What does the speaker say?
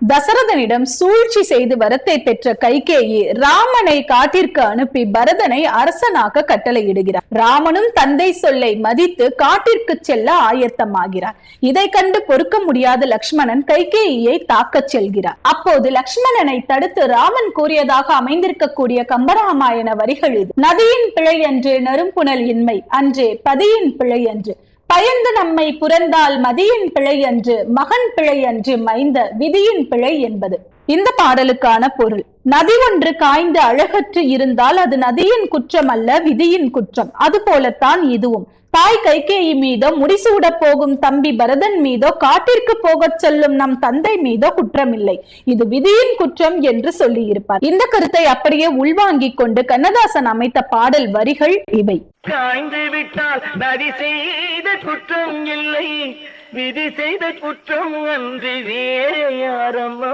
தசரதனிடம் சூழ்ச்சி செய்து வரத்தை பெற்ற கைகேயி ராமனை காட்டிற்கு அனுப்பி பரதனை அரசனாக கட்டளையிடுகிறார். ராமனும் தந்தை சொல்லை மதித்து காட்டிற்கு செல்ல ஆயத்தமாகிறார். இதை கண்டு பொறுக்க முடியாத லக்ஷ்மணன் கைகேயியை தாக்கச் செல்கிறார். அப்போது லக்ஷ்மணனை தடுத்து ராமன் கூறியதாக அமைந்திருக்கக்கூடிய கம்பராமாயண வரிகள் இது. நதியின் பிழை அன்று நறும்புணல் இன்மை அன்றே பதியின் பிழை அன்று பயந்து நம்மை புரந்தால் மதியின் பிழை அன்று மகன் பிழை அன்று மைந்த விதியின் பிழை என்பது இந்த பாடலுக்கான பொருள். நதி ஒன்று காய்ந்து அழகற்று இருந்தால் அது நதியின் குற்றம் அல்ல, விதியின் குற்றம். அது போலத்தான் இதுவும். தாய் கைகேயி மீதோ முடிசூட போகும் தம்பி பரதன் மீதோ காட்டிற்கு போகச் செல்லும் நம் தந்தை மீதோ குற்றமில்லை, இது விதியின் குற்றம் என்று சொல்லி இருப்பார். இந்த கருத்தை அப்படியே உள்வாங்கிக் கொண்டு கண்ணதாசன் அமைத்த பாடல் வரிகள் இவை. காய்ந்து விட்டால் நதி செய்த குற்றம் இல்லை, விதி செய்த குற்றம் அன்று வேறு யாரம்மா.